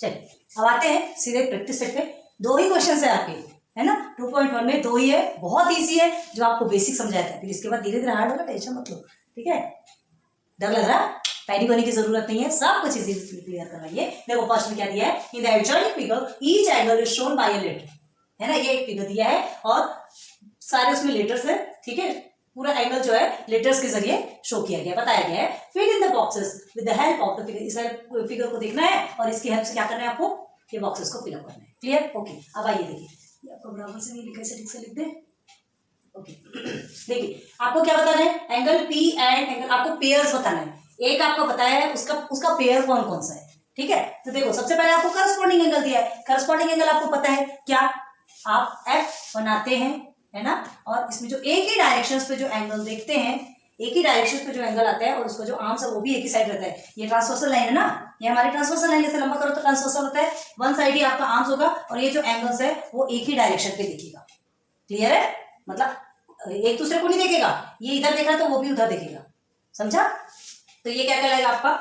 चलिए अब आते हैं सीधे प्रैक्टिस सेट पे। 2 ही क्वेश्चन है आपके, है ना। 2.1 में 2 ही है, बहुत ईजी है, जो आपको बेसिक समझाया था। फिर इसके बाद धीरे धीरे हार्ड होगा, टेंशन मत लो, ठीक है। डर लग रहा, पैनिक होने की जरूरत नहीं है, सब कुछ इजी क्लियर करवाइए। देखो फर्स्ट में क्या दिया है, in the adjoining figure each angle is shown by a letter, है ना। ये एक फिगर दिया है और सारे उसमें लेटर्स है, ठीक है। पूरा एंगल जो है लेटर्स के जरिए शो किया गया, बताया गया है। Fill in the boxes with the help of the figure. इस फिगर को देखना है और इसकी हेल्प से क्या करना है आपको, ये बॉक्सेस को फिलअप करना है। Clear, okay. अब आइए देखिए, आपको बराबर से नहीं लिखा, ऐसे ठीक से लिख दे, ओके। देखिए आपको क्या बताना है, एंगल पी एंड एंगल, आपको पेयर्स बताना है। एक आपको बताया है, उसका पेयर कौन कौन सा है, ठीक है। तो देखो सबसे पहले आपको करस्पॉन्डिंग एंगल दिया है। करस्पॉन्डिंग एंगल आपको पता है क्या, आप एफ बनाते हैं, है ना। और इसमें जो एक ही डायरेक्शन पे जो एंगल देखते हैं, एक ही डायरेक्शन पे जो एंगल आता है और उसका जो आर्म्स है वो भी एक ही साइड रहता है। ये ट्रांसवर्सल लाइन है ना, ये हमारी ट्रांसवर्सल लाइन, जैसे लंबा करो तो ट्रांसवर्सल होता है, वन साइड ही आपका आर्म्स होगा और ये जो एंगल्स है वो एक ही डायरेक्शन पे दिखेगा। क्लियर है, मतलब एक दूसरे को नहीं देखेगा, ये इधर देख रहा है तो वो भी उधर देखेगा, समझा। तो ये क्या कहलाएगा आपका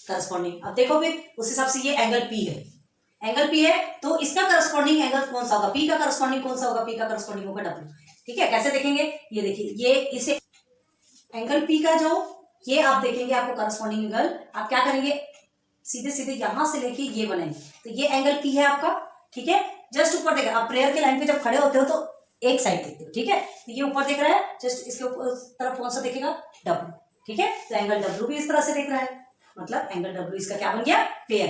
करस्पॉन्डिंग। अब देखो फिर उस हिसाब से ये एंगल पी है, एंगल पी है तो इसका करस्पॉन्डिंग एंगल कौन सा होगा, पी का करस्पॉन्डिंग कौन सा होगा, पी का करस्पॉन्डिंग होगा डब्ल्यू, ठीक है। कैसे देखेंगे, ये देखिए, ये इसे एंगल पी का जो ये आप देखेंगे, आपको करस्पॉन्डिंग एंगल आप क्या करेंगे, सीधे सीधे यहां से लेके ये बनाएंगे, तो ये एंगल पी है आपका, ठीक है। जस्ट ऊपर देख, आप प्रेयर के लाइन पे जब खड़े होते हो तो एक साइड देखते हो, ठीक है। तो ये ऊपर देख रहा है, जस्ट इसके ऊपर तरफ कौन सा देखेगा, डब्ल्यू, ठीक है। तो एंगल डब्ल्यू भी इस तरह से देख रहा है, मतलब एंगल डब्ल्यू इसका क्या बन गया, पेयर।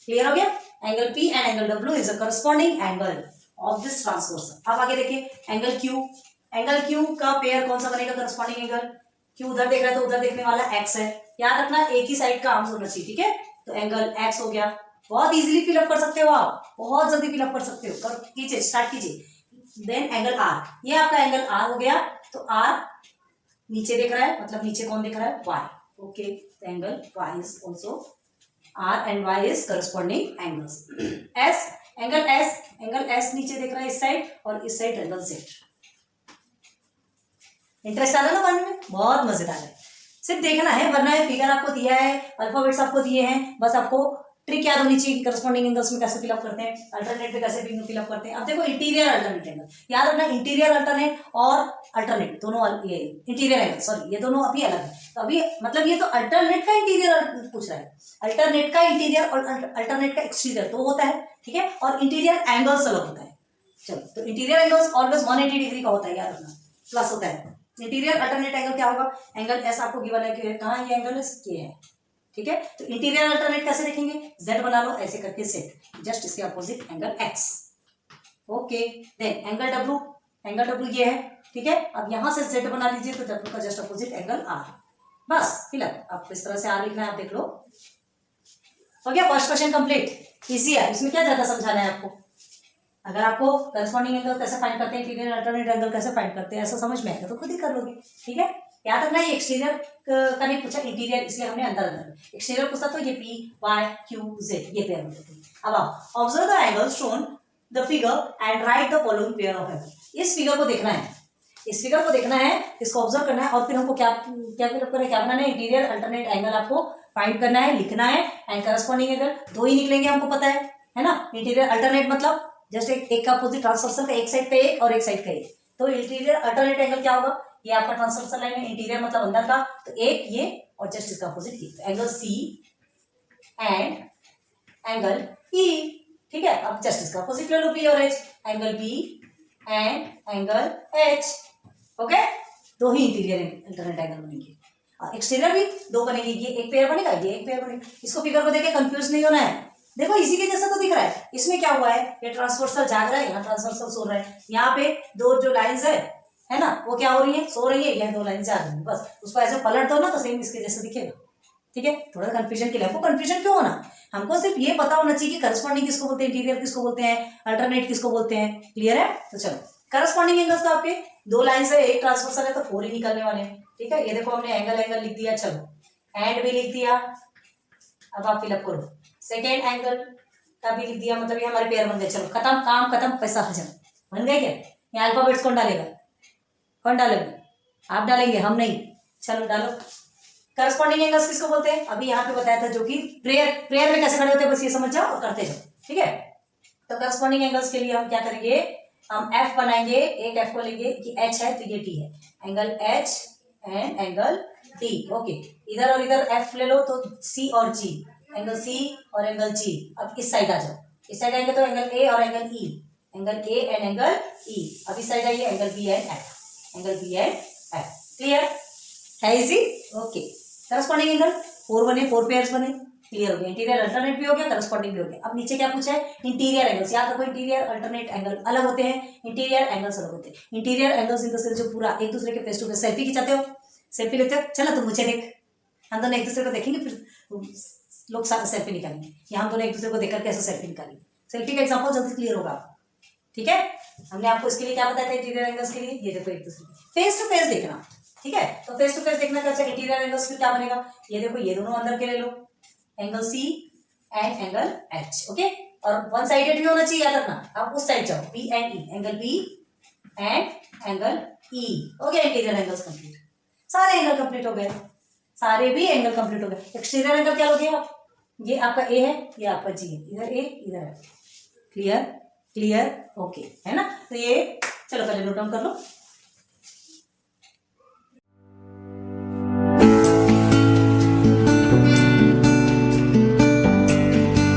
क्लियर हो गया, angle P and angle W is a corresponding angle of this transversal. अब आगे देखिए एंगल क्यू, एंगल क्यू का पेयर कौन सा बनेगा, करस्पॉन्डिंग एंगल। क्यू उधर देख रहा है तो उधर देखने वाला एक्स है, याद रखना एक ही साइड का आर्म्स होना चाहिए, ठीक है। तो एंगल एक्स हो गया, बहुत इजीली फिलअप कर सकते हो आप, बहुत जल्दी फिलअप कर सकते हो, कीजिए, स्टार्ट कीजिए। देन एंगल आर, ये आपका एंगल आर हो गया, तो आर नीचे देख रहा है, मतलब नीचे कौन देख रहा है, वाई, ओके। तो angle Y is also R and Y is corresponding angles. S, angle S, angle S नीचे देख रहा है इस साइड और इस साइड एंगल जेड। इंटरेस्ट आ रहा है ना पढ़ने में, बहुत मजेदार है, सिर्फ देखना है, वरना है फिगर आपको दिया है, अल्फाबेट्स आपको दिए हैं, बस आपको ट्रिक याद होनी चाहिए कि करस्पॉन्डिंग एंगल्स में कैसे फिलअप करते हैं, अल्टरनेट पे कैसे फिलअप करते हैं। अब देखो इंटीरियर अल्टरनेट एंगल, याद रखना इंटीरियर अल्टरनेट और अल्टरनेट दोनों, ये इंटीरियर एंगल, सॉरी ये दोनों अभी अलग है। तो अभी मतलब ये तो अल्टरनेट का इंटीरियर पूछ रहा है, अल्टरनेट का इंटीरियर और अल्टरनेट का एक्सटीरियर तो होता है, ठीक है। और इंटीरियर एंगल्स अलग होता है। चलो, तो इंटीरियर एंगल्स ऑलवेज 180 डिग्री का होता है, याद रखना, प्लस होता है। इंटीरियर अल्टरनेट एंगल क्या होगा, एंगल एस आपको गिवन है कि कहाँ ये एंगल ये है, ठीक है। तो इंटीरियर अल्टरनेट कैसे देखेंगे, जेड बना लो ऐसे करके सेट, जस्ट इसके opposite angle X, okay. Then angle W, angle W ये है, ठीक है। अब यहां से जेड बना लीजिए तो डब्ल्यू का जस्ट अपोजिट एंगल आर, बस फिलअप आपको इस तरह से आर लिखना है, आप देख लो, हो गया फर्स्ट क्वेश्चन कंप्लीट। इजी है, इसमें क्या ज्यादा समझाना है आपको। अगर आपको करस्पॉन्डिंग एंगल कैसे फाइंड करते हैं, इंटीरियर अल्टरनेट एंगल कैसे फाइंड करते हैं, ऐसा समझ में आएगा तो खुद ही कर लोगे, ठीक है। याद रखना ये एक्सटीरियर का नहीं पूछा, इंटीरियर इसलिए हमने अंदर अंदर, एक्सटीरियर पूछा तो ये पी वाई क्यू जेड ये पेयर होते थे। अब आप observe the angle shown the figure and right the following pair of angle. इस फिगर को देखना है, इस फिगर को देखना है, इसको ऑब्जर्व करना है और फिर हमको क्या क्या फिलअप करना है, क्या बनाना है, इंटीरियर अल्टरनेट एंगल आपको फाइंड करना है, लिखना है। एंड करस्पॉन्डिंग एंगल 2 ही निकलेंगे हमको पता है ना। इंटीरियर अल्टरनेट मतलब जस्ट एक का अपोजिट ट्रांसवर्सल का, एक साइड का एक और एक साइड का एक, तो इंटीरियर अल्टरनेट एंगल क्या होगा, ये आपका ट्रांसवर्सल लाइन है, इंटीरियर मतलब अंदर का, तो एक ये और जस्ट इसका अपोजिट ये, angle C and angle E, ठीक है। अब जस्ट इसका अपोजिट ले लो बी और H, angle B and angle H, okay. 2 ही इंटीरियर अल्टरनेट एंगल बनेंगे और एक्सटीरियर भी 2 बनेंगे, ये एक पेयर बनेगा, ये एक पेयर बनेगा। इसको फिगर को देखे कंफ्यूज नहीं होना है, देखो इसी के जैसा तो दिख रहा है। इसमें क्या हुआ है, ये ट्रांसवर्सल जाग रहा है, यहाँ ट्रांसवर्सल सो रहा है, यहाँ पे 2 जो लाइंस है ना, वो क्या हो रही है, सो रही है, यह 2 लाइन जाग रही है, बस उसको ऐसे पलट दो ना तो सेम इसके जैसे दिखेगा, ठीक है। थोड़ा कंफ्यूजन के लिए, हमको कंफ्यूजन क्यों होना, हमको सिर्फ ये पता होना चाहिए कि करस्पॉन्डिंग किसको बोलते हैं, इंटीरियर किसको बोलते हैं, अल्टरनेट किसको बोलते हैं। क्लियर है, तो चलो करस्पॉन्डिंग एंगल्स तो आपके 2 लाइन से एक ट्रांसवर्सल है तो 4 ही निकलने वाले हैं, ठीक है। ये देखो हमने एंगल एंगल लिख दिया, चलो एंड भी लिख दिया। अब आप फिलअप करो, सेकेंड एंगल का भी लिख दिया, मतलब ये हमारे पेयर बन गए, चलो खत्म, काम खत्म, पैसा हजम, बन गए क्या। यहाँ अल्फाबेट्स कौन डालेगा, कौन डालेगा, आप डालेंगे, हम नहीं, चलो डालो। करस्पॉन्डिंग एंगल्स किसको बोलते हैं, अभी यहाँ पे बताया था, जो कि प्रेयर में कैसे खड़े होते हैं, बस ये समझ जाओ और करते जाओ, ठीक है। तो करस्पॉन्डिंग एंगल्स के लिए हम क्या करेंगे, हम एफ बनाएंगे, एक एफ को लेंगे कि एच है तो ये टी है, angle H and angle T, okay. इधर और इधर एफ ले लो तो सी और जी, एंगल सी और एंगल जी। अब इस साइड आ जाओ, इस साइड आएंगे तो एंगल ए और angle E, angle A and angle E. अब इस साइड आइए, angle B and F, angle B and F, clear है, इजी, ओके। करस्पॉन्डिंग एंगल 4 बने, 4 पेयर्स बने, क्लियर हो गया। इंटीरियर अल्टरनेट भी हो गया, करस्पॉन्डिंग भी हो गया। अब नीचे क्या पूछा है, इंटीरियर एंगल्स। याद रखो इंटीरियर अल्टरनेट एंगल अलग होते हैं, इंटीरियर एंगल्स अलग होते हैं। Interior angles in the sense जो पूरा एक दूसरे के फेस टू फेस सेल्फी खिंचाते हो, सेल्फी लेते हो, चलो तुम मुझे देख, हम दोनों एक दूसरे को देखेंगे, फिर लोग सेल्फी निकालेंगे, या हम दोनों एक दूसरे को देखकर कैसे सेल्फी निकालेंगे। सेल्फी का एग्जाम्पल जल्दी क्लियर होगा, ठीक है। हमने आपको इसके लिए क्या बताया था इंटीरियर एंगल्स के लिए, ये देखो एक दूसरे फेस टू फेस देखना, ठीक है। तो फेस टू फेस देखना कैसे, इंटीरियर एंगल्स फिर क्या बनेगा, ये देखो ये दोनों अंदर के ले लो, angle C and angle H, okay. और वन साइडेड भी होना चाहिए, याद रखना। अब उस साइड जाओ, B and E, angle B and angle E, हो गया इंटीरियर एंगल्स कंप्लीट। सारे एंगल कंप्लीट हो गए, सारे भी एंगल कंप्लीट हो गए। एक्सटीरियर एंगल क्या हो गया, ये आपका ए है, ये आपका जी है, इधर ए इधर है, क्लियर क्लियर, ओके है ना। तो ये चलो पहले नोट डाउन कर लो।